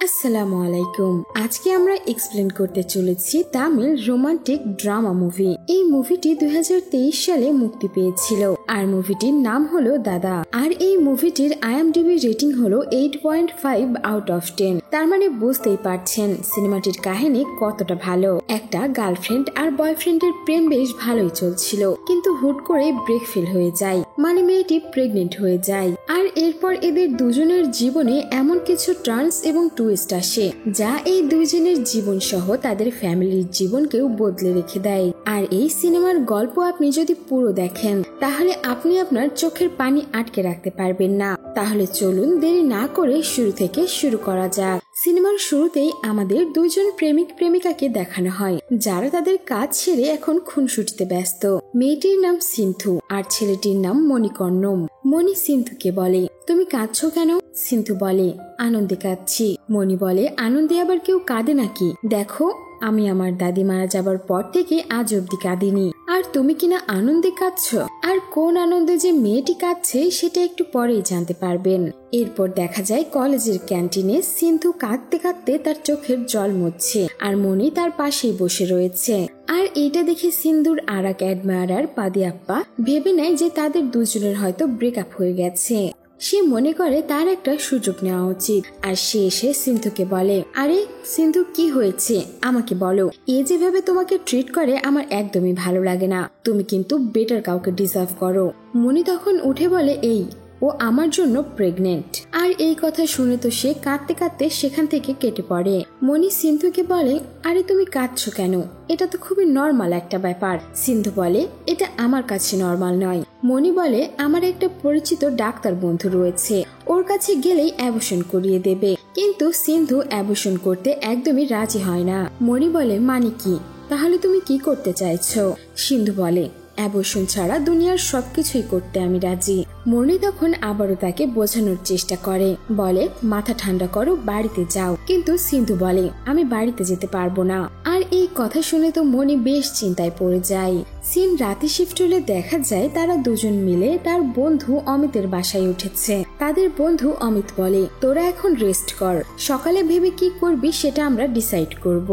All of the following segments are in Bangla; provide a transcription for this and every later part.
আসসালামু আলাইকুম। আজকে আমরা এক্সপ্লেন করতে চলেছি তামিল রোমান্টিক ড্রামা মুভি। এই মুভিটি 2023 সালে মুক্তি পেয়েছিল আর মুভিটির নাম হলো দাদা। আর এই মুভিটির IMDb রেটিং হলো 8.5 আউট অফ 10। তার মানে বুঝতেই পারছেন সিনেমাটির কাহিনী কতটা ভালো। একটা গার্লফ্রেন্ড আর বয়ফ্রেন্ডের প্রেম বেশ ভালোই চলছিল, কিন্তু হুট করে ব্রেক ফেল হয়ে যায়, মানে মেয়েটি প্রেগনেন্ট হয়ে যায়। আর এরপর এদের দুজনের জীবনে এমন কিছু টার্নস এবং টুইস্ট আসে যা এই দুইজনের জীবন সহ তাদের ফ্যামিলির জীবনকেও বদলে রেখে দেয়। আর এই সিনেমার গল্প আপনি যদি পুরো দেখেন তাহলে আপনি আপনার চোখের পানি আটকে রাখতে পারবেন না। তাহলে চলুন দেরি না করে শুরু থেকে শুরু করা যাক। সিনেমার শুরুতেই আমাদের দুইজন প্রেমিক প্রেমিকাকে দেখানো হয় যারা তাদের কাজ ছেড়ে এখন খুনসুটিতে ব্যস্ত। মেয়েটির নাম সিন্ধু আর ছেলেটির নাম মণিকর্ণম। মণি সিন্ধুকে বলে, তুমি কাঁদছো কেন? সিন্ধু বলে, আনন্দে কাঁদছি। মণি বলে, আনন্দে আবার কেউ কাঁদে নাকি? দেখো, আমি আমার দাদি মারা যাবার পর থেকে আজ অব্দি কাঁদিনি, আর তুমি কিনা আনন্দে কাঁদছো। আর কোন আনন্দে যে মেয়েটি কাঁদছে সেটা একটু পরেই জানতে পারবেন। এরপর দেখা যায় কলেজের ক্যান্টিনে সিন্ধু কাঁদতে কাঁদতে তার চোখের জল মুছছে আর মণি তার পাশেই বসে রয়েছে। আর এটা দেখে সিন্ধুর আর এক অ্যাডমায়ারার পাদিয়াপ্পা ভেবে নেয় যে তাদের দুজনের হয়তো ব্রেকআপ হয়ে গেছে। সে মনে করে তার একটা সুযোগ নেওয়া উচিত, আর সে এসে সিন্ধুকে বলে, আরে সিন্ধু, কি হয়েছে আমাকে বলো। এ যেভাবে তোমাকে ট্রিট করে আমার একদমই ভালো লাগে না। তুমি কিন্তু বেটার কাউকে ডিজার্ভ করো। মনি তখন উঠে বলে, এই ও আমার জন্য প্রেগনেন্ট। আর এই কথা শুনে তো সে কাঁদতে কাঁদতে সেখান থেকে কেটে পড়ে। মনি সিন্ধুকে বলে, আরে তুমি কাঁদছো কেন? এটা তো খুবই নর্মাল একটা ব্যাপার। সিন্ধু বলে, এটা আমার কাছে নর্মাল নয়। মনি বলে, আমার একটা পরিচিত ডাক্তার বন্ধু রয়েছে, ওর কাছে গেলেই অ্যাবর্শন করিয়ে দেবে। কিন্তু সিন্ধু অ্যাবর্শন করতে একদমই রাজি হয় না। মনি বলে, মানে কি? তাহলে তুমি কি করতে চাইছো? সিন্ধু বলে, অ্যাবর্শন ছাড়া দুনিয়ার সবকিছুই করতে আমি রাজি। মনি তখন আবারও তাকে বোঝানোর চেষ্টা করে, বলে, মাথা ঠান্ডা করো, বাড়িতে যাও। কিন্তু সিন্ধু বলে, আমি বাড়িতে যেতে পারবো না। আর এই কথা শুনে তো মনি বেশ চিন্তায় পড়ে যায়। সিন রাতে শিফট হলে দেখা যায় তারা দুজন মিলে তার বন্ধু অমিতের বাসায় উঠেছে। তাদের বন্ধু অমিত বলে, তোরা এখন রেস্ট কর, সকালে ভেবে কি করবি সেটা আমরা ডিসাইড করব।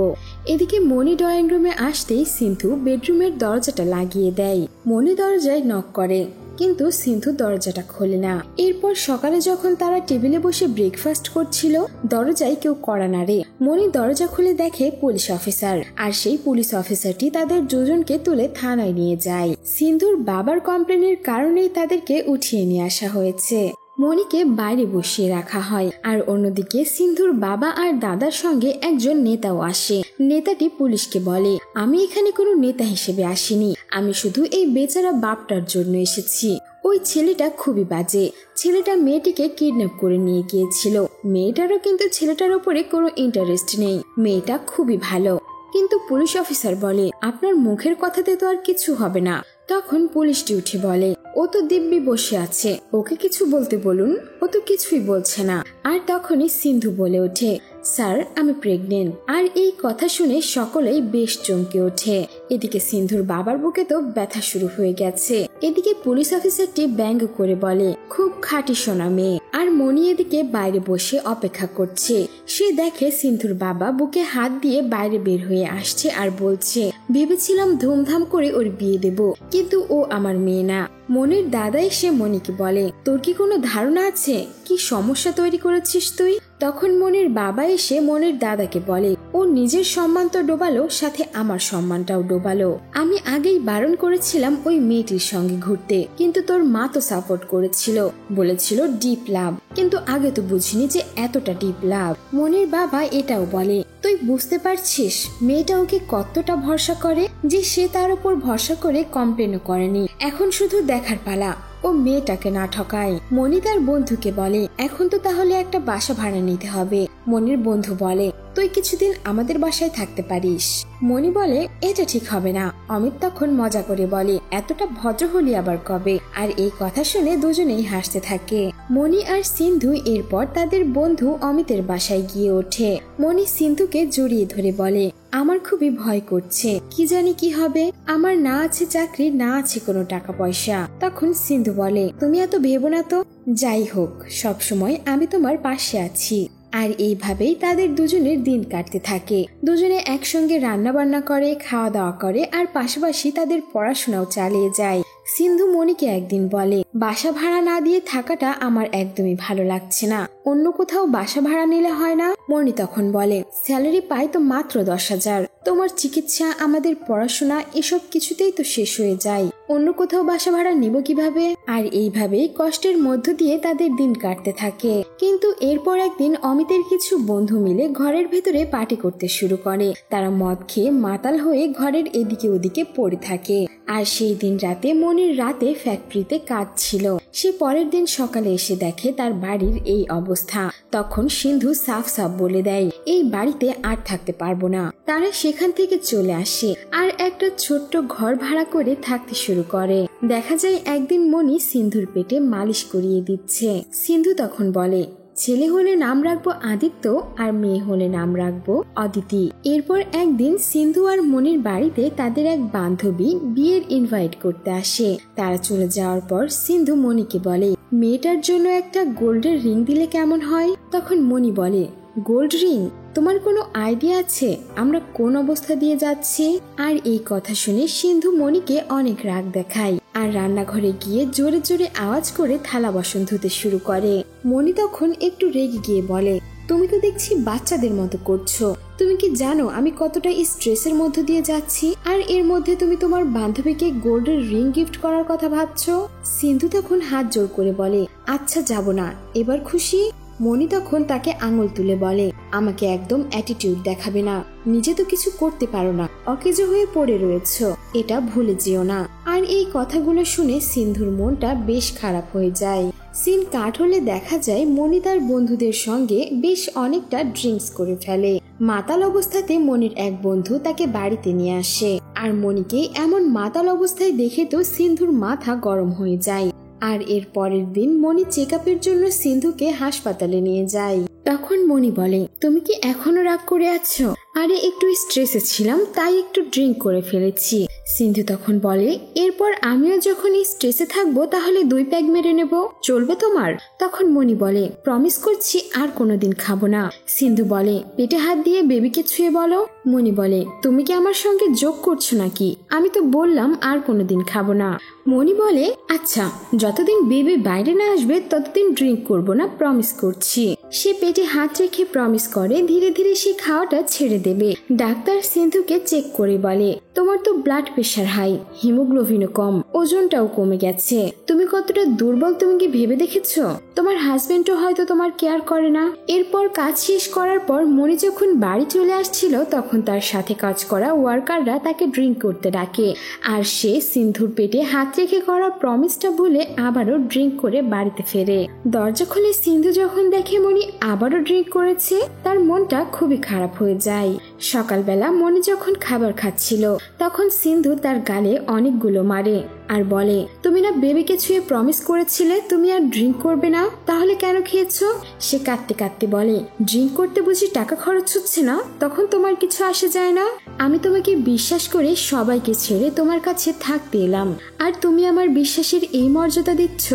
এদিকে মনি ড্রয়িং রুমে আসতেই সিন্ধু বেডরুমের দরজাটা লাগিয়ে দেয়। মনি দরজায় নক করে, কিন্তু সিন্ধু দরজাটা খোলে না। এরপর সকালে যখন তারা টেবিলে বসে ব্রেকফাস্ট করছিল, দরজায় কেউ কড়া নাড়ে। মনি দরজা খুলে দেখে পুলিশ অফিসার, আর সেই পুলিশ অফিসারটি তাদের দুজনকে তুলে থানায় নিয়ে যায়। সিন্ধুর বাবার কমপ্লেনের কারণেই তাদেরকে উঠিয়ে নিয়ে আসা হয়েছে। মনিকে বাইরে বসিয়ে রাখা হয়। আর অন্যদিকে সিন্ধুর বাবা আর দাদার সঙ্গে একজন নেতাও আসে। নেতাটি পুলিশকে বলে, আমি এখানে কোনো নেতা হিসেবে আসিনি, আমি শুধু এই বেচারা বাপটার জন্য এসেছি। ওই ছেলেটা খুবই বাজে। ছেলেটা মেয়েটিকে কিডন্যাপ করে নিয়ে গিয়েছিল। মেয়েটারও কিন্তু ছেলেটার উপরে কোনো ইন্টারেস্ট নেই, মেয়েটা খুবই ভালো। কিন্তু পুলিশ অফিসার বলে, আপনার মুখের কথাতে তো আর কিছু হবে না। তখন পুলিশটি উঠে বলে, ও তো দিব্যি বসে আছে, ওকে কিছু বলতে বলুন, ও তো কিছুই বলছে না। আর তখনই সিন্ধু বলে ওঠে, স্যার, আমি প্রেগনেন্ট। আর এই কথা শুনে সকলেই বেশ চমকে ওঠে। এদিকে সিন্ধুর বাবার বুকে তো ব্যথা শুরু হয়ে গেছে। এদিকে পুলিশ অফিসারটি ব্যঙ্গ করে বলে, খুব খাঁটি সোনা মেয়ে। আর মনি এদিকে বাইরে বসে অপেক্ষা করছে। সে দেখে সিন্ধুর বাবা বুকে হাত দিয়ে বাইরে বের হয়ে আসছে আর বলছে, ভেবেছিলাম ধুমধাম করে ওর বিয়ে দেব, কিন্তু ও আমার মেয়ে না। মনির দাদা এসে মনিকে বলে, তোর কি কোনো ধারণা আছে কি সমস্যা তৈরি করেছিস তুই? তখন মনির বাবা এসে মনির দাদাকে বলে, ও নিজের সম্মান তো ডোবালো, সাথে আমার সম্মানটাও ডোবালো। আমি আগেই বারণ করেছিলাম ওই মেয়েটির সঙ্গে ঘুরতে, কিন্তু তোর মা তো সাপোর্ট করেছিল, বলেছিল ডিপ লাভ, কিন্তু আগে তো বুঝিনি যে এতটা ডিপ লাভ। মনির বাবা এটাও বলে, তুই বুঝতে পারছিস মেয়েটা ওকে কতটা ভরসা করে, যে সে তার উপর ভরসা করে কমপ্লেনও করেনি। এখন শুধু দেখার পালা ও মেয়েটাকে না ঠকায়। মনি তার বন্ধুকে বলে, এখন তো তাহলে একটা বাসা ভাড়া নিতে হবে। মনির বন্ধু বলে, তুই কিছুদিন আমাদের বাসায় থাকতে পারিস। মনি বলে, এটা ঠিক হবে না। অমিত তখন মজা করে বলে, এতটা ভদ্র হলি আবার কবে? আর এই কথা শুনে দুজনেই হাসতে থাকে। মনি আর সিন্ধু এরপর তাদের বন্ধু অমিতের বাসায় গিয়ে ওঠে। মনি সিন্ধুকে জড়িয়ে ধরে বলে, আমার খুবই ভয় করছে, কি জানি কি হবে। আমার না আছে চাকরি, না আছে কোনো টাকা পয়সা। তখন সিন্ধু বলে, তুমি এত ভেবো না তো, যাই হোক সবসময় আমি তোমার পাশে আছি। আর এইভাবেই তাদের দুজনের দিন কাটতে থাকে। দুজনে একসঙ্গে রান্না বান্না করে, খাওয়া দাওয়া করে, আর পাশাপাশি তাদের পড়াশোনাও চালিয়ে যায়। সিন্ধু মনিকে একদিন বলে, বাসা ভাড়া না দিয়ে থাকাটা আমার একদমই ভালো লাগছে না, অন্য কোথাও বাসা ভাড়া নিলে হয় না? মনি তখন বলে, স্যালারি পাই তো মাত্র 10,000, তোমার চিকিৎসা, আমাদের পড়াশোনা এসব কিছুতেই তো শেষ হয়ে যায়, অন্য কোথাও বাসা ভাড়া নিব কিভাবে? আর এইভাবেই কষ্টের মধ্য দিয়ে তাদের দিন কাটতে থাকে। কিন্তু এরপর একদিন অমিতের কিছু বন্ধু মিলে ঘরের ভেতরে পার্টি করতে শুরু করে। তারা মদ খেয়ে মাতাল হয়ে ঘরের এদিকে ওদিকে পড়ে থাকে। আর সেই দিন রাতে মনির রাতে ফ্যাক্টরিতে কাজ ছিল। সে পরের দিন সকালে এসে দেখে তার বাড়ির এই অবস্থা। তখন সিন্ধু সাফ সাফ বলে দেয়, এই বাড়িতে আর থাকতে পারবো না। তারা সেখান থেকে চলে আসে আর একটা ছোট্ট ঘর ভাড়া করে থাকতে শুরু করে। দেখা যায় একদিন মনি সিন্ধুর পেটে মালিশ করিয়ে দিচ্ছে। সিন্ধু তখন বলে, ছেলে হলে নাম রাখবো আদিত্য, আর মেয়ে হলে নাম রাখবো অদিতি। এরপর একদিন সিন্ধু আর মনির বাড়িতে তাদের এক বান্ধবী বিয়ের ইনভাইট করতে আসে। তারা চলে যাওয়ার পর সিন্ধু মনিকে বলে, মেয়েটার জন্য একটা গোল্ডের রিং দিলে কেমন হয়? তখন মনি বলে, গোল্ড রিং? তোমার কোনো আইডিয়া আছে আমরা কোন অবস্থা দিয়ে যাচ্ছি? আর এই কথা শুনে সিন্ধু মনিকে অনেক রাগ দেখায় আর রান্নাঘরে গিয়ে জোরে জোরে আওয়াজ করে থালা বাসন ধুতে শুরু করে। মনি তখন একটু রেগে গিয়ে বলে, তুমি তো দেখছি বাচ্চাদের মতো করছো। তুমি কি জানো আমি কতটা স্ট্রেসের মধ্য দিয়ে যাচ্ছি? আর এর মধ্যে তুমি তোমার বান্ধবীকে গোল্ডের রিং গিফট করার কথা ভাবছো? সিন্ধু তখন হাত জোর করে বলে, আচ্ছা যাব না, এবার খুশি? মনি তখন তাকে আঙুল তুলে বলে, আমাকে একদম অ্যাটিটিউড দেখাবে না, নিজে তো কিছু করতে পারো না, অকেজো হয়ে পড়ে রয়েছো, এটা ভুলে যেও না। আর এই কথাগুলো শুনে সিন্ধুর মনটা বেশ খারাপ হয়ে যায়। সিন কাট হলে দেখা যায় মনি তার বন্ধুদের সঙ্গে বেশ অনেকটা ড্রিঙ্কস করে ফেলে। মাতাল অবস্থাতে মনির এক বন্ধু তাকে বাড়িতে নিয়ে আসে। আর মনিকে এমন মাতাল অবস্থায় দেখে তো সিন্ধুর মাথা গরম হয়ে যায়। আর এর পরের দিন মনি চেক আপের জন্য সিন্ধুকে হাসপাতালে নিয়ে যায়। তখন মনি বলে, তুমি কি এখনো রাগ করে আছো? আরে একটু স্ট্রেসে ছিলাম তাই একটু ড্রিঙ্ক করে ফেলেছি। সিন্ধু তখন বলে, এরপর আমিও যখন স্ট্রেসে থাকবো তাহলে 2 প্যাগ মেরে নেব, চলবে তোমার? তখন মনি বলে, প্রমিস করছি আর কোনোদিন খাবো না। সিন্ধু বলে, পেটে হাত দিয়ে বেবিকে ছুঁয়ে বলো। মনি বলে, তুমি কি আমার সঙ্গে যোগ করছো নাকি? আমি তো বললাম আর কোনোদিন খাবো না। মনি বলে, আচ্ছা যতদিন বেবি বাইরে না আসবে ততদিন ড্রিঙ্ক করবো না, প্রমিস করছি। সে পেটে হাত রেখে প্রমিস করে ধীরে ধীরে সে খাওয়াটা ছেড়ে দেবে। ডাক্তার সিন্ধুকে চেক করে বলে, তোমার তো ব্লাড প্রেশার হাই, হিমোগ্লোবিনও কম, ওজনটাও কমে গেছে। তুমি কতটা দুর্বল তুমি কি ভেবে দেখেছো? তোমার হাজবেন্ডও হয়তো তোমার কেয়ার করে না। এরপর কাজ শেষ করার পর মনি যখন বাড়ি চলে আসছিল তখন তার সাথে কাজ করা ওয়ার্কাররা তাকে ড্রিঙ্ক করতে ডাকে। আর সে সিন্ধুর পেটে হাত রেখে করা প্রমিসটা ভুলে আবারও ড্রিঙ্ক করে বাড়িতে ফেরে। দরজা খুলে সিন্ধু যখন দেখে মনি আবারও ড্রিঙ্ক করেছে তার মনটা খুবই খারাপ হয়ে যায়। সকালবেলা মনি যখন খাবার খাচ্ছিল তখন সিন্ধু তার গালে অনেকগুলো মারে আর বলে, তুমি না বেবিকে ছুঁয়ে প্রমিস করেছিলে তুমি আর ড্রিঙ্ক করবে না, তাহলে কেন খেয়েছো? সে কাঁদতে কাঁদতে বলে, ড্রিঙ্ক করতে বুঝি টাকা খরচ হচ্ছে না, তখন তোমার কিছু আসে যায় না? আমি তোমাকে বিশ্বাস করে সবাইকে ছেড়ে তোমার কাছে থাকতে এলাম, আর তুমি আমার বিশ্বাসের এই মর্যাদা দিচ্ছ?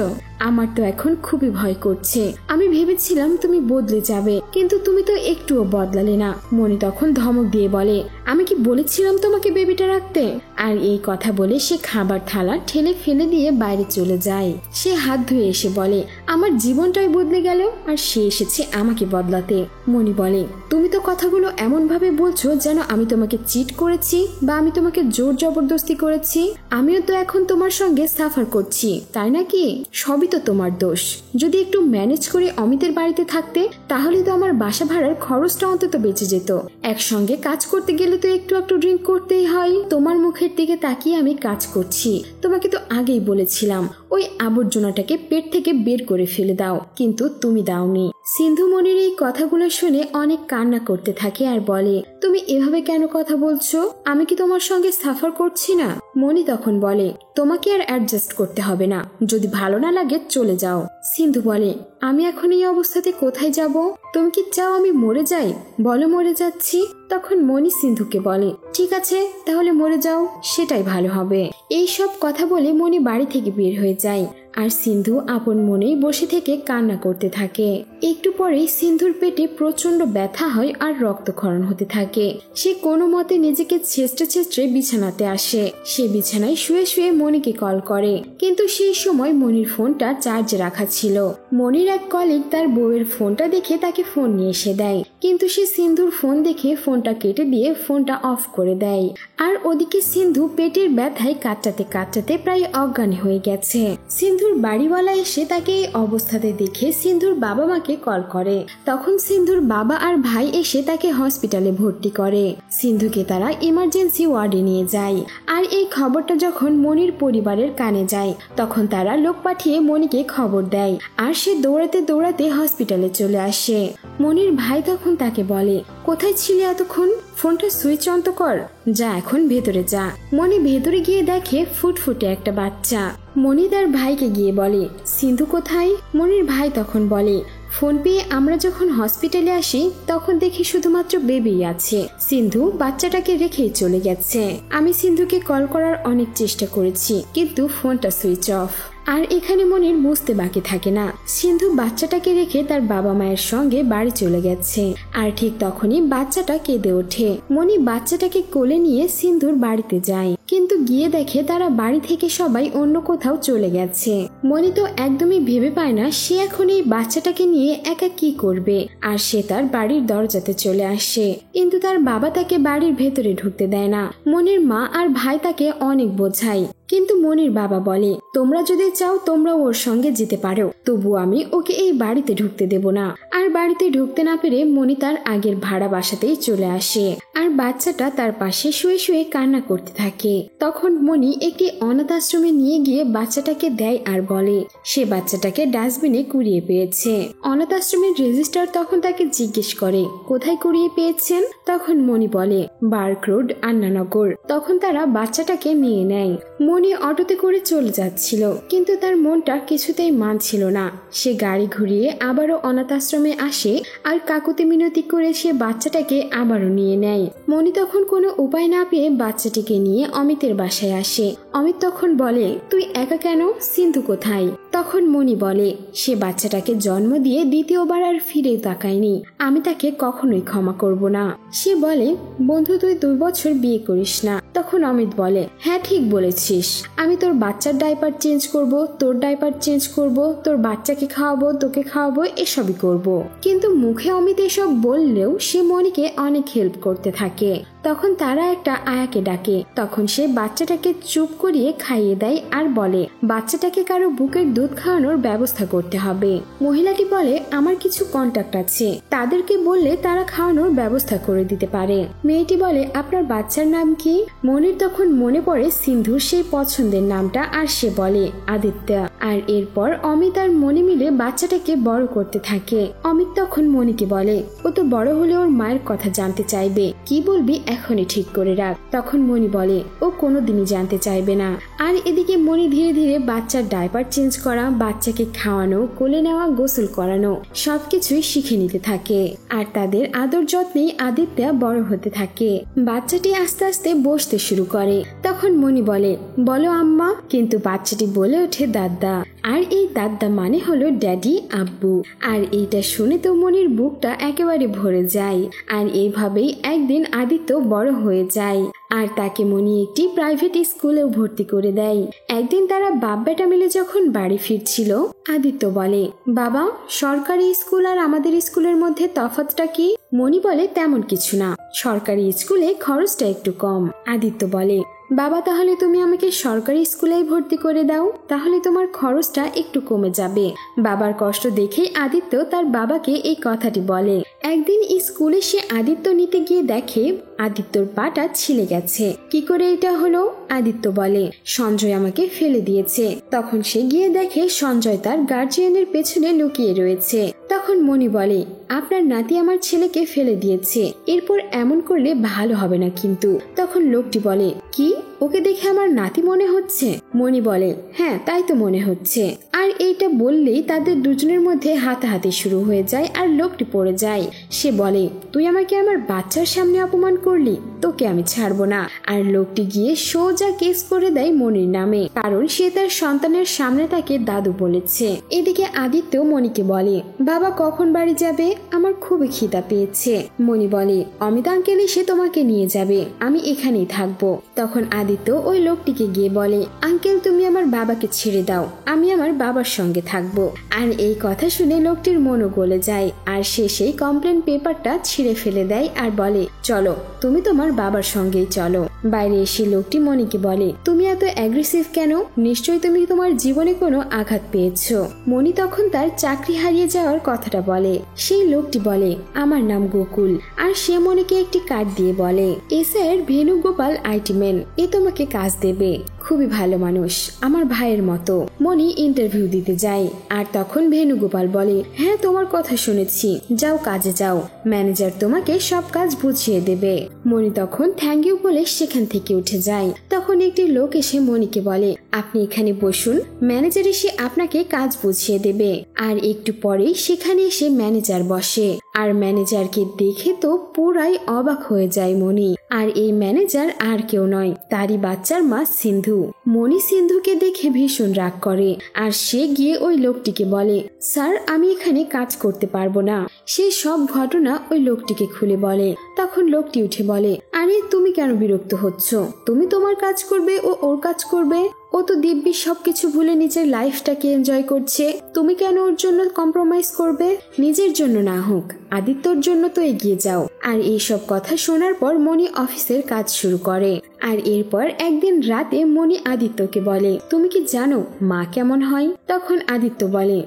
আমার তো এখন খুবই ভয় করছে। আমি ভেবেছিলাম তুমি বদলে যাবে, কিন্তু তুমি তো একটুও বদলালে না। মনি তখন ধমক দিয়ে বলে, আমি কি বলেছিলাম তোমাকে বেবিটা রাখতে? আর এই কথা বলে সে খাবার থালা ঠেলে ফেলে দিয়ে বাইরে চলে যায়। সে হাত ধুয়ে এসে বলে, আমার জীবনটাই বদলে গেল আর সে এসেছে আমাকে বদলাতে। মনি বলে, তুমি তো কথাগুলো এমন ভাবে বলছো যেন আমি তোমাকে চিট করেছি বা আমি তোমাকে জোর জবরদস্তি করেছি। আমিও তো এখন তোমার সঙ্গে সাফার করছি, তাই নাকি? সবই তো তোমার দোষ। যদি একটু ম্যানেজ করে অমিতের বাড়িতে থাকতে তাহলে তো আমার বাসা ভাড়ার খরচটা অন্তত বেঁচে যেত। একসঙ্গে কাজ করতে গেলে তো একটু একটু ড্রিঙ্ক করতেই হয়। তোমার মুখের দিকে তাকিয়ে আমি কাজ করছি। তোমাকে তো আগেই বলেছিলাম ওই আবর্জনাটাকে পেট থেকে বের করে ফেলে দাও, কিন্তু তুমি দাওনি। সিন্ধু মনির এই কথাগুলো শুনে অনেক কান্না করতে থাকে আর বলে, তুমি এভাবে কেন কথা বলছো? আমি কি তোমার সঙ্গে সাফার করছি না? মনি তখন বলে, তোমাকে আর অ্যাডজাস্ট করতে হবে না, যদি ভালো না লাগে চলে যাও। সিন্ধু বলে, আমি এখন এই অবস্থাতে কোথায় যাব? তুমি কি চাও আমি মরে যাই? বলো মরে যাচ্ছি। তখন মনি সিন্ধুকে বলে, ঠিক আছে তাহলে মরে যাও, সেটাই ভালো হবে। এই সব কথা বলে মনি বাড়ি থেকে বের হয়ে যায়। আর সিন্ধু আপন মনেই বসে থেকে কান্না করতে থাকে। একটু পরেই সিন্ধুর পেটে প্রচন্ড ব্যথা হয় আর রক্তক্ষরণ হতে থাকে। সে কোনো মতে নিজেকে ছেঁচড়ে ছেঁচড়ে বিছানাতে আসে। সে বিছানায় শুয়ে শুয়ে মনিকে কল করে, কিন্তু সেই সময় মনির ফোনটা চার্জে রাখা ছিল। মনির এক কলিগ তার বউয়ের ফোনটা দেখে তাকে ফোন নিয়ে এসে দেয়, কিন্তু সে সিন্ধুর ফোন দেখে ফোনটা কেটে দিয়ে ফোনটা অফ করে দেয়। আর ওদিকে সিন্ধু পেটের ব্যথায় কাঁদতে কাঁদতে প্রায় অজ্ঞান হয়ে গেছে। সিন্ধুর বাড়িওয়ালা এসে তাকে এই অবস্থাতে দেখে সিন্ধুর বাবা মাকে কল করে। তখন সিন্ধুর বাবা আর ভাই এসে তাকে হসপিটালে ভর্তি করে। সিন্ধুকে তারা ইমার্জেন্সি ওয়ার্ডে নিয়ে যায়। আর এই খবরটা যখন মনির পরিবারের কানে যায়, তখন তারা লোক পাঠিয়ে মনিকে খবর দেয়। আর সে দৌড়াতে দৌড়াতে হসপিটালে চলে আসে। মনির ভাই তখন তাকে বলে, কোথায় ছিলে এতক্ষণ? ফোনটা সুইচ অন তো কর, যা এখন ভেতরে যা। মনি ভেতরে গিয়ে দেখে ফুটফুটে একটা বাচ্চা। মনি তার ভাইকে গিয়ে বলে, সিন্ধু কোথায়? মনির ভাই তখন বলে, ফোন পেয়ে আমরা যখন হসপিটালে আসি তখন দেখি শুধুমাত্র বেবি আছে, সিন্ধু বাচ্চাটাকে রেখেই চলে গেছে। আমি সিন্ধুকে কল করার অনেক চেষ্টা করেছি, কিন্তু ফোনটা সুইচ অফ। আর এখানে মনির বুঝতে বাকি থাকে না, সিন্ধু বাচ্চাটাকে রেখে তার বাবা মায়ের সঙ্গে বাড়ি চলে গেছে। আর ঠিক তখনই বাচ্চাটা কেঁদে ওঠে। মনি বাচ্চাটাকে কোলে নিয়ে সিন্ধুর বাড়িতে যায়, কিন্তু গিয়ে দেখে তারা বাড়ি থেকে সবাই অন্য কোথাও চলে গেছে। মনি তো একদমই ভেবে পায় না সে এখন এই বাচ্চাটাকে নিয়ে একা কি করবে। আর সে তার বাড়ির দরজাতে চলে আসে, কিন্তু তার বাবা তাকে বাড়ির ভেতরে ঢুকতে দেয় না। মনির মা আর ভাই তাকে অনেক বোঝায়, কিন্তু মনির বাবা বলে, তোমরা যদি চাও তোমরা ওর সঙ্গে যেতে পারো, তবু আমি ওকে এই বাড়িতে ঢুকতে দেব না। আর বাড়িতে ঢুকতে না পেরে মনি তার আগের ভাড়া বাসাতেই চলে আসে। আর বাচ্চাটা তার পাশে শুয়ে শুয়ে কান্না করতে থাকে। তখন মনি একটি অনাথ আশ্রমে নিয়ে গিয়ে বাচ্চাটাকে দেয় আর বলে সে বাচ্চাটাকে ডাস্টবিনে কুড়িয়ে পেয়েছে। অনাথ আশ্রমের রেজিস্ট্রার তখন তাকে জিজ্ঞেস করে, কোথায় কুড়িয়ে পেয়েছেন? তখন মনি বলে, বার্ক রোড, আন্নানগর। তখন তারা বাচ্চাটাকে নিয়ে নেয়। মনি অটোতে করে চলে যাচ্ছিল, কিন্তু তার মনটা কিছুতেই মানছিল না। সে গাড়ি ঘুরিয়ে আবারও অনাথ আশ্রমে আসে আর কাকুতি মিনতি করে সে বাচ্চাটাকে আবারও নিয়ে নেয়। মনি তখন কোনো উপায় না পেয়ে বাচ্চাটিকে নিয়ে অমিতের বাসায় আসে। অমিত তখন বলে, তুই একা কেন? সিন্ধু কোথায়? তখন মনি বলে, সে বাচ্চাটাকে জন্ম দিয়ে দ্বিতীয়বার আর ফিরে তাকায়নি, আমি তাকে কখনোই ক্ষমা করব না। সে বলে, বন্ধু তুই 2 বছর বিয়ে করিস না। তখন অমিত বলে, হ্যাঁ ঠিক বলেছিস, আমি তোর বাচ্চার ডাইপার চেঞ্জ করব, তোর ডাইপার চেঞ্জ করব, তোর বাচ্চাকে খাওয়াবো, তোকে খাওয়াবো, এসবই করব। কিন্তু মুখে অমিত এসব বললেও সে মনিকে অনেক হেল্প করতে থাকে। তখন তারা একটা আয়াকে ডাকে। তখন সে বাচ্চাটাকে চুপ করিয়ে খাইয়ে দেয় আর বলে, বাচ্চাটাকে কারো বুকের দুধ খাওয়ানোর ব্যবস্থা করতে হবে। মহিলাটি বলে, আমার কিছু কন্টাক্ট আছে, তাদেরকে বললে তারা খাওয়ানোর ব্যবস্থা করে দিতে পারে। মেয়েটি বলে, আপনার বাচ্চার নাম কি? মনির তখন মনে পড়ে সিন্ধুর সেই পছন্দের নামটা, আর সে বলে, আদিত্য। আর এরপর অমিত আর মনি মিলে বাচ্চাটাকে বড় করতে থাকে। অমিত তখন মনিকে বলে, ও তো বড় হলে ওর মায়ের কথা জানতে চাইবে, কি বলবি এখনই ঠিক করে রাখ। তখন মনি বলে, ও কোনোদিনই জানতে চাইবে না। আর এদিকে মনি ধীরে ধীরে বাচ্চার ডাইপার চেঞ্জ করা, বাচ্চাকে খাওয়ানো, কোলে নেওয়া, গোসল করানো সবকিছুই শিখে নিতে থাকে। আর তাদের আদর যত্নেই আদিত্য বড় হতে থাকে। বাচ্চাটি আস্তে আস্তে বসতে শুরু করে। তখন মনি বলে, বলো আম্মা। কিন্তু বাচ্চাটি বলে ওঠে দাদা। আর এই দাদা মানে হলো ড্যাডি, আব্বু। আর এইটা শুনে তো মনির বুকটা একেবারে ভরে যায়। আর এইভাবেই একদিন আদিত্য বড় হয়ে যায়। আর তাকে মনি একটি প্রাইভেট স্কুলেও ভর্তি করে দেয়। একদিন তারা বাপ বেটা মিলে যখন বাড়ি ফিরছিল, আদিত্য বলে, বাবা সরকারি স্কুল আর আমাদের স্কুলের মধ্যে তফাৎটা কি? মনি বলে, তেমন কিছু না, সরকারি স্কুলে খরচটা একটু কম। আদিত্য বলে, বাবা তাহলে তুমি আমাকে সরকারি স্কুলেই ভর্তি করে দাও, তাহলে তোমার খরচটা একটু কমে যাবে। বাবার কষ্ট দেখে আদিত্য তার বাবাকে এই কথাটি বলে। একদিন স্কুলে সে আদিত্য নিতে গিয়ে দেখে আদিত্যর পাটা ছিলে গেছে। কি করে এটা হলো? আদিত্য বলে, সঞ্জয় আমাকে ফেলে দিয়েছে। তখন সে গিয়ে দেখে সঞ্জয় তার গার্জিয়ানের পেছনে লুকিয়ে রয়েছে। তখন মনি বলে, আপনার নাতি আমার ছেলেকে ফেলে দিয়েছে, এরপর এমন করলে ভালো হবে না কিন্তু। তখন লোকটি বলে, কি, ওকে দেখে আমার নাতি মনে হচ্ছে? মনি বলে, হ্যাঁ তাই তো মনে হচ্ছে। আর এইটা বললেই তাদের দুজনের মধ্যে হাতাহাতি শুরু হয়ে যায় আর লোকটি পড়ে যায়। সে বলে, তুই আমাকে আমার বাচ্চার সামনে অপমান করলি, তোকে আমি ছাড়বো না। আর লোকটি গিয়ে সোজা কেস করে দেয় মনির নামে, কারণ সে তার সন্তানের সামনে তাকে দাদু বলেছে। এদিকে আদিত্য মনিকে বলে, বাবা কখন বাড়ি যাবে? আমার খুবই খিদা পেয়েছে। মনি বলে, অমিত আঙ্কেল এসে তোমাকে নিয়ে যাবে, আমি এখানেই থাকবো। তখন আদিত্য ওই লোকটিকে গিয়ে বলে, আঙ্কেল তুমি আমার বাবাকে ছেড়ে দাও, আমি আমার বাবার সঙ্গে থাকবো। আর এই কথা শুনে লোকটির মনও গলে যায়, আর সে সেই কমপ্লেন পেপারটা ছিঁড়ে ফেলে দেয় আর বলে, চলো তুমি তোমার বাবার সঙ্গেই চলো। বাইরে এসে লোকটি মনিকে বলে, তুমি এত অ্যাগ্রেসিভ কেন? নিশ্চয়ই তুমি তোমার জীবনে কোনো আঘাত পেয়েছো। মনি তখন তার চাকরি হারিয়ে যাওয়ার কথাটা বলে। সেই লোকটি বলে, আমার নাম গোকুল। আর সে মনিকে একটি কার্ড দিয়ে বলে, এ স্যার ভেনুগোপাল আইটি ম্যান, এ তোমাকে কাজ দেবে, খুবই ভালো মানুষ, আমার ভাইয়ের মতো। মনি ইন্টারভিউ দিতে যায়, আর তখন ভেনুগোপাল বলে, হ্যাঁ তোমার কথা শুনেছি, যাও কাজে যাও, ম্যানেজার তোমাকে সব কাজ বুঝিয়ে দেবে। মনি তখন থ্যাংক ইউ বলে সেখান থেকে উঠে যায়। তখন একটি লোক এসে মনিকে বলে, আপনি এখানে বসুন, ম্যানেজার এসে আপনাকে কাজ বুঝিয়ে দেবে। আর একটু পরেই সেখানে এসে ম্যানেজার বসে, আর ম্যানেজারকে দেখে তো পুরাই অবাক হয়ে যায় মনি। আর এই ম্যানেজার আর কেউ নয়, তারই বাচ্চার মা সিন্ধু। মনি সিন্ধুকে দেখে ভীষণ রাগ করে, আর সে গিয়ে ওই লোকটিকে বলে, স্যার আমি এখানে কাজ করতে পারবো না। সে সব ঘটনা ওই লোকটিকে খুলে বলে। তখন লোকটি উঠে বলে, আরে তুমি কেন বিরক্ত হচ্ছ? তুমি তোমার কাজ করবে, ও ওর কাজ করবে। ও তো দিব্যি সবকিছু ভুলে নিজের লাইফটাকে এনজয় করছে, তুমি কেন ওর জন্য কম্প্রোমাইজ করবে? নিজের জন্য না হোক, আদিত্যর জন্য তো এগিয়ে যাও। আর এইসব কথা শোনার পর মনি অফিসের কাজ শুরু করে। আর এরপর একদিন রাতে মনি আদিত্যকে বলে, তুমি কি জানো মা কেমন হয়? তখন আদিত্য বলে,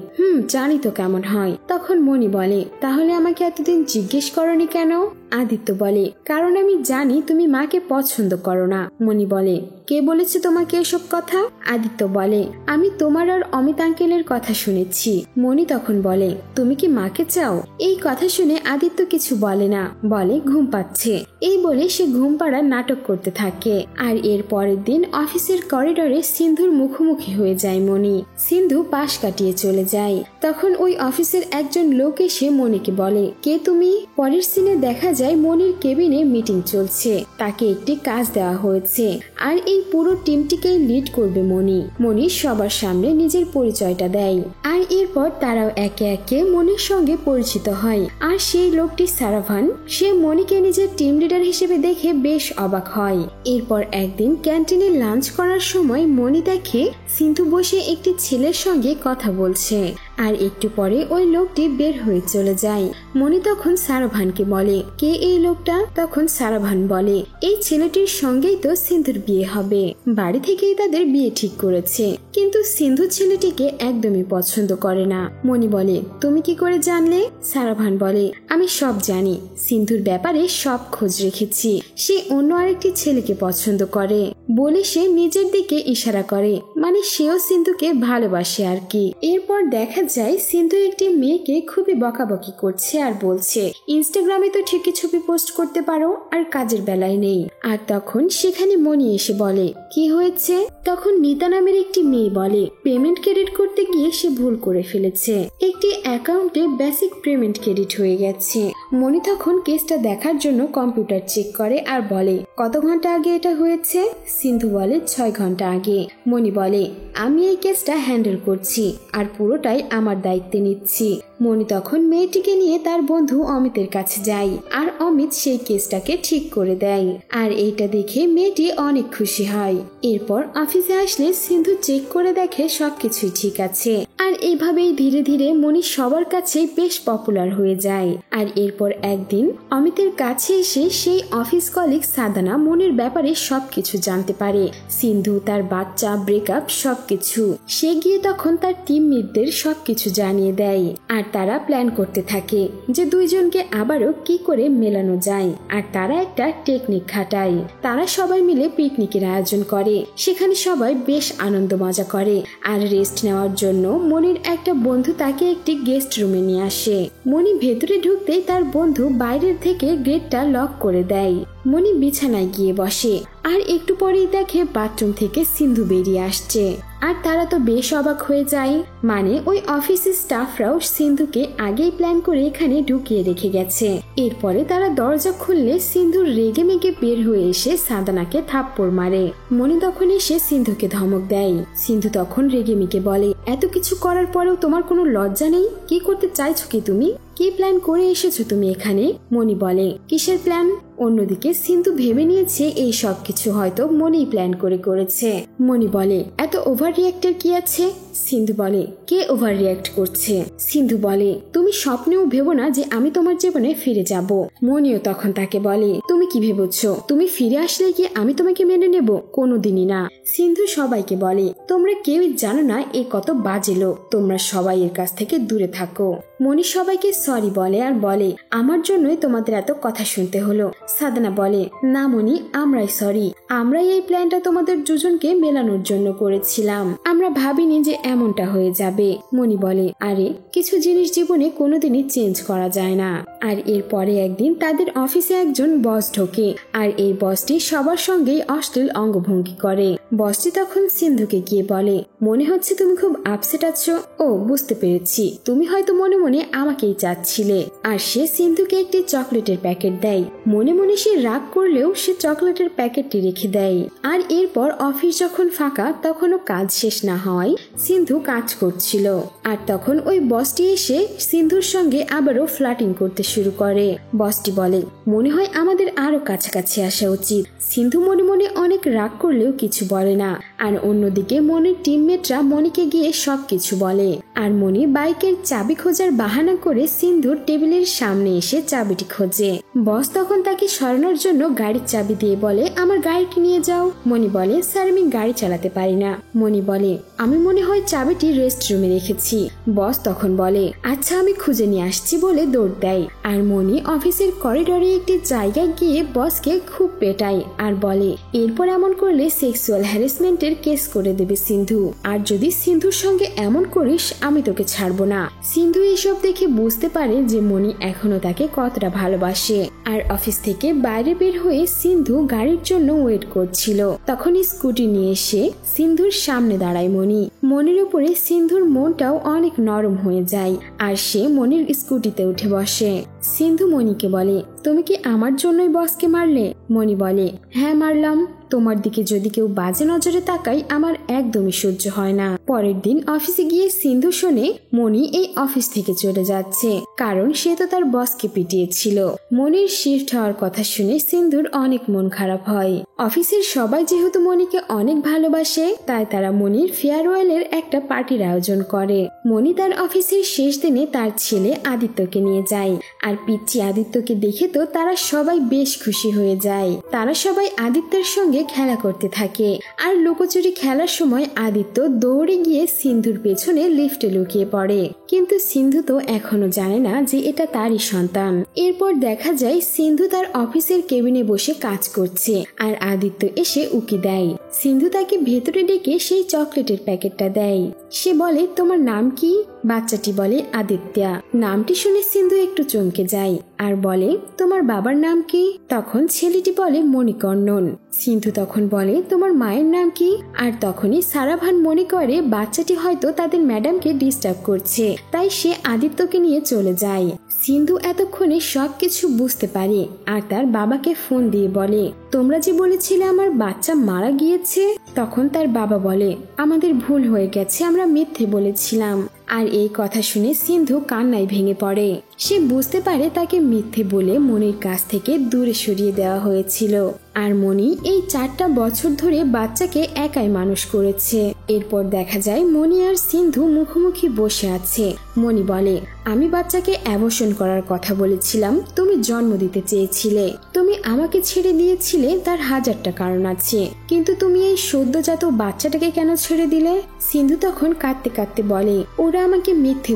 জানি তো কেমন হয়। তখন মনি বলে, তাহলে আমাকে এতদিন জিজ্ঞেস করনি কেন? আদিত্য বলে, কারণ আমি জানি তুমি মাকে পছন্দ করো না। মনি বলে, কে বলেছে তোমাকে এসব কথা? আদিত্য বলে, আমি তোমার আর অমিত আঙ্কেলের কথা শুনেছি। মনি তখন বলে, তুমি কি মাকে চাও? এই কথা শুনে আদিত্য কিছু বলে না, বলে ঘুম পাচ্ছে। এই বলে সে ঘুম পাড়ার নাটক করতে থাকে। আর এর পরের দিন অফিসের করিডোরে সিন্ধুর মুখোমুখি হয়ে যায় মনি। সিন্ধু পাশ কাটিয়ে চলে যায়। তখন ওই অফিসের একজন লোক এসে মনিকে বলে, কে তুমি? পরের সিনে দেখা যায় মনির কেবিনে মিটিং চলছে, তাকে একটি কাজ দেওয়া হয়েছে, আর এই পুরো টিমটিকে লিড করবে মনি। মনি সবার সামনে নিজের পরিচয়টা দেয়, আর এরপর তারাও একে একে মনির সঙ্গে পরিচিত হয়। আর সেই লোকটি সারাভান, সে মনিকে নিজের টিম লিডার হিসেবে দেখে বেশ অবাক হয়। এরপর একদিন ক্যান্টিনে লাঞ্চ করার সময় মনি দেখে সিন্ধু বসে একটি ছেলের সঙ্গে কথা বলছে। আর একটু পরে ওই লোকটি বের হয়ে চলে যায়। মনি তখন সারাভানকে বলে, কে এই লোকটা? তখন সারাভান বলে, এই ছেলেটির সঙ্গেই তো সিন্ধুর বিয়ে হবে, বাড়ি থেকেই তাদের বিয়ে ঠিক করেছে, কিন্তু সিন্ধু ছেলেটিকে একদমই পছন্দ করে না। মনি বলে, তুমি কি করে জানলে? সারাভান বলে, আমি সব জানি, সিন্ধুর ব্যাপারে সব খোঁজ রেখেছি, সে অন্য আরেকটি ছেলেকে পছন্দ করে। বলে সে নিজের দিকে ইশারা করে, মানে সেও সিন্ধুকে ভালোবাসে আর কি। এরপর দেখা যায় সিন্ধু একটি মেয়েকে খুবই বকাবকি করছে আর বলছে, ইনস্টাগ্রামে তো ঠিকই ছবি পোস্ট করতে পারো, আর কাজের বেলায় নেই। আর তখন সেখানে মনি এসে বলে, কি হয়েছে? তখন নিতা নামের একটি মেয়ে বলে, পেমেন্ট ক্রেডিট করতে গিয়ে সে ভুল করে ফেলেছে, একটি অ্যাকাউন্টে বেসিক পেমেন্ট ক্রেডিট হয়ে গেছে। মনি তখন কেসটা দেখার জন্য কম্পিউটার চেক করে আর বলে, কত ঘন্টা আগে এটা হয়েছে? সিন্ধু বলে, 6 ঘন্টা আগে। মনি বলে, আমি এই কেসটা হ্যান্ডেল করছি, আর পুরোটাই আমার দায়িত্বে নিচ্ছি। মনি তখন মেয়েটিকে নিয়ে তার বন্ধু অমিতের কাছে যায়, আর অমিত সেই কেসটাকে ঠিক করে দেয়। আর এইটা দেখে মেয়েটি অনেক খুশি হয়। এরপর অফিসে আসলে সিন্ধু চেক করে দেখে সবকিছুই ঠিক আছে। আর এইভাবেই ধীরে ধীরে মনি সবার কাছে বেশ পপুলার হয়ে যায়। আর এরপর একদিন অমিতের কাছে এসে সেই অফিস কলিগ সাদানা মনির ব্যাপারে সবকিছু জানতে পারে, সিন্ধু, তার বাচ্চা, ব্রেকআপ, সবকিছু। সে গিয়ে তখন তার টিমমেটদের সবকিছু জানিয়ে দেয়। আর তারা প্ল্যান করতে থাকে যে দুইজনকে আবারও কি করে মেলানো যায়। আর তারা একটা টেকনিক খাটায়। তারা সবাই মিলে পিকনিকের আয়োজন করে, সেখানে সবাই বেশ আনন্দ মজা করে। আর রেস্ট নেওয়ার জন্য মনির একটা বন্ধু তাকে একটি গেস্ট রুমে নিয়ে আসে। মনি ভেতরে ঢুকতেই তার বন্ধু বাইরের থেকে গেটটা লক করে দেয়। মনি বিছানায় গিয়ে বসে আর একটু পরেই দেখে বাথরুম থেকে সিন্ধু বেরিয়ে আসছে। আর তারা তো বেশ অবাক হয়ে যায়, মানে ওই অফিসের স্টাফরাও সিন্ধুকে আগেই প্ল্যান করে এখানে ঢুকিয়ে রেখে গেছে। এরপরে তারা দরজা খুললে সিন্ধু রেগে মেগে বের হয়ে এসে সাদানাকে থাপ্পড় মারে। মনি তখন এসে সিন্ধুকে ধমক দেয়। সিন্ধু তখন রেগে মেগে বলে, এত কিছু করার পরেও তোমার কোনো লজ্জা নেই? কি করতে চাইছো কি তুমি? কি প্ল্যান করে এসেছো তুমি এখানে? মনি বলে, কিসের প্ল্যান? অন্যদিকে সিন্ধু ভেবে নিয়েছে এই সব কিছু হয়তো মনি প্ল্যান করে করেছে। মনি বলে, এত ওভার রিয়াক্টের কি আছে? সিন্ধু বলে, কে ওভার রিয়াক্ট করছে? সিন্ধু বলে, তুমি স্বপ্নেও ভেবো না যে আমি তোমার জীবনে ফিরে যাব। মনিও তখন তাকে বলে, তুমি কি ভেবেছো তুমি ফিরে আসলে কি আমি তোমাকে মেনে নেব? কোনোদিনই না। সিন্ধু সবাইকে বলে, তোমরা কেউই জানো না এ কত বাজে লোক, তোমরা সবাই এর কাছ থেকে দূরে থাকো। মনি সবাইকে সরি বলে আর বলে, আমার জন্যই তোমাদের এত কথা শুনতে হলো। সাদনা বলে, না মনি, আমরাই সরি, আমরাই এই প্ল্যানটা তোমাদের দুজনকে মেলানোর জন্য করেছিলাম, আমরা ভাবিনি যে এমনটা হয়ে যাবে। মনি বলে, আরে কিছু জিনিস জীবনে কোনোদিনই চেঞ্জ করা যায় না। আর এরপরে একদিন তাদের অফিসে একজন বস ঢোকে আর এই বসটি সবার সঙ্গেই অশ্লীল অঙ্গভঙ্গি করে। বসটি তখন সিন্ধুকে গিয়ে বলে, মনে হচ্ছে তুমি খুব আপসেট আছো। ও বুঝতে পেরেছি, তুমি হয়তো মনে মনে আমাকেই চাচ্ছিলে। আর সে সিন্ধুকে একটি চকলেটের প্যাকেট দেয়। মনে মনে সে রাগ করলেও সে চকলেটের প্যাকেটটি রেখে দেয়। আর এরপর অফিস যখন ফাঁকা তখনও কাজ শেষ না হওয়ায় সিন্ধু কাজ করছিল। আর তখন ওই বসটি এসে সিন্ধুর সঙ্গে আবারও ফ্লার্টিং করতে শুরু করে। বসটি বলে, মনে হয় আমাদের আরো কাছাকাছি আসা উচিত। সিন্ধু মনে মনে অনেক রাগ করলেও কিছু বলে না। আর অন্যদিকে মনির টিমমেটরা মনিকে গিয়ে সবকিছু বলে। আর মনি বাইকের চাবি খোঁজার বাহানা করে সিন্ধুর টেবিলের সামনে এসে চাবিটি খোঁজে। বস তখন তাকে সরানোর জন্য গাড়ির চাবি দিয়ে বলে, আমার গাড়িটি নিয়ে যাও। মনি বলে, স্যার আমি গাড়ি চালাতে পারি না। মনি বলে, আমি মনে হয় চাবিটি রেস্ট রুমে রেখেছি। বস তখন বলে, আচ্ছা আমি খুঁজে নিয়ে আসছি বলে দৌড় দেয়। আর মনি অফিসের করিডোরে একটি জায়গায় গিয়ে বসকে খুব পেটায় আর বলে, এরপর এমন করলে সেক্সুয়াল হ্যারাসমেন্টের কেস করে দেবে সিন্ধু, আর যদি সিন্ধুর সঙ্গে এমন করিস আমি তোকে ছাড়বো না। সিন্ধু এইসব দেখে বুঝতে পারে যে মনি এখনো তাকে কতটা ভালোবাসে। আর অফিস থেকে বাইরে বের হয়ে সিন্ধু গাড়ির জন্য ওয়েট করছিল। তখন স্কুটি নিয়ে এসে সিন্ধুর সামনে দাঁড়ায় মনি। মনির উপরে সিন্ধুর মনটাও অনেক নরম হয়ে যায় আর সে মনির স্কুটিতে উঠে বসে। সিন্ধু মনিকে বলে, তুমি কি আমার জন্যই বসকে মারলে? মনি বলে, হ্যাঁ মারলাম। তোমার দিকে যদি কেউ বাজে নজরে তাকায় আমার একদমই সহ্য হয় না। পরের দিন অফিসে গিয়ে সিন্ধু শোনে মনি এই অফিস থেকে চলে যাচ্ছে, কারণ সে তো তার বসকে পিটিয়েছিল। মনির শিফট হওয়ার কথা শুনে সিন্ধুর অনেক মন খারাপ হয়। অফিসের সবাই যেহেতু মনিকে অনেক ভালোবাসে তাই তারা মনির ফেয়ারওয়েলের একটা পার্টির আয়োজন করে। মনি তার অফিসের শেষ দিনে তার ছেলে আদিত্যকে নিয়ে যায়। আর পিচ্চি আদিত্যকে দেখে তো তারা সবাই বেশ খুশি হয়ে যায়। তারা সবাই আদিত্যের সঙ্গে খেলা করতে থাকে। আর লুকোচুরি খেলার সময় আদিত্য দৌড়ে গিয়ে সিন্ধুর পেছনে লিফটে লুকিয়ে পড়ে, কিন্তু সিন্ধু তো এখনো জানে না যে এটা তারই সন্তান। এরপর দেখা যায় সিন্ধু তার অফিসের কেবিনে বসে কাজ করছে আর আদিত্য এসে উকি দেয়। সিন্ধু তাকে ভেতরে ডেকে সেই চকলেটের প্যাকেটটা দেয়। সে বলে, তোমার নাম কি? বাচ্চাটি বলে, আদিত্যা। নামটি শুনে সিন্ধু একটু চমকে যায় আর বলে, তোমার বাবার নাম কি? তখন ছেলেটি বলে, মণিকর্ণন। সিন্ধু তখন বলে, তোমার মায়ের নাম কি? আর তখনই সারাভান মনে করে বাচ্চাটি হয়তো তাদের ম্যাডামকে ডিস্টার্ব করছে, তাই সে আদিত্যকে নিয়ে চলে যায়। সিন্ধু এতক্ষণে সবকিছু বুঝতে পারে আর তার বাবাকে ফোন দিয়ে বলে, তোমরা যে বলেছিলে আমার বাচ্চা মারা গিয়েছে। তখন তার বাবা বলে, আমাদের ভুল হয়ে গেছে, আমরা মিথ্যে বলেছিলাম। আর এই কথা শুনে সিন্ধু কান্নায় ভেঙে পড়ে। সে বুঝতে পারে তাকে মিথ্যে বলে মনির কাছ থেকে দূরে সরিয়ে দেওয়া হয়েছিল। আর মনি এই 4টা বছর ধরে বাচ্চাকে একাই মানুষ করেছে। এরপর দেখা যায় মনি আর সিন্ধু মুখোমুখি বসে আছে। মনি বলে, আমি বাচ্চাকে অ্যাবর্শন করার কথা বলেছিলাম, তুমি জন্ম দিতে চেয়েছিলে, তুমি আমাকে ছেড়ে দিয়েছিলে, তার 1000টা কারণ আছে, কিন্তু তুমি এই সদ্যজাত বাচ্চাটাকে কেন ছেড়ে দিলে? সিন্ধু তখন কাঁদতে কাঁদতে বলে, ওরা আমাকে মিথ্যে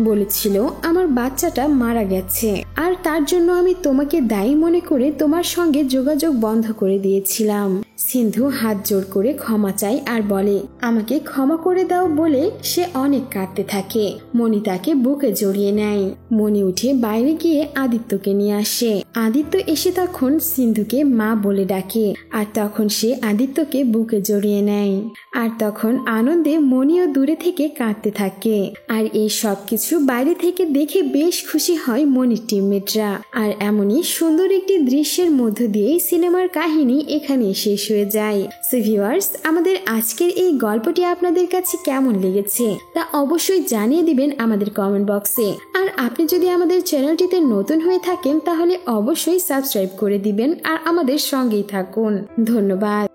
বলেছিল আমার বাচ্চাটা মারা গেছে, আর তার জন্য আমি তোমাকে দায়ী মনে করে তোমার সঙ্গে যোগাযোগ বন্ধ করে দিয়েছিলাম। সিন্ধু হাত জোড় করে ক্ষমা চায় আর বলে আমাকে ক্ষমা করে দাও বলে সে অনেক কাঁদতে থাকে। মণি তাকে বুকে জড়িয়ে নেয়। মণি উঠে বাইরে গিয়ে আদিত্যকে নিয়ে আসে। আদিত্য এসে তখন সিন্ধুকে মা বলে ডাকে আর তখন সে আদিত্যকে বুকে জড়িয়ে নেয়। আর তখন আনন্দে মণিও দূরে থেকে কাঁদতে থাকে। আর এই সব কিছু বাইরে থেকে দেখে বেশ খুশি হয় মণির টিমমেটরা। আর এমনই সুন্দর একটি দৃশ্যের মধ্য দিয়েই সিনেমার কাহিনী এখানে শেষ হয়ে যায়। সো ভিউয়ার্স, আমাদের আজকের এই গল্পটি আপনাদের কাছে কেমন লেগেছে তা অবশ্যই জানিয়ে দিবেন আমাদের কমেন্ট বক্সে। আর আপনি যদি আমাদের চ্যানেলটিতে নতুন হয়ে থাকেন তাহলে অবশ্যই সাবস্ক্রাইব করে দিবেন আর আমাদের সঙ্গেই থাকুন। ধন্যবাদ।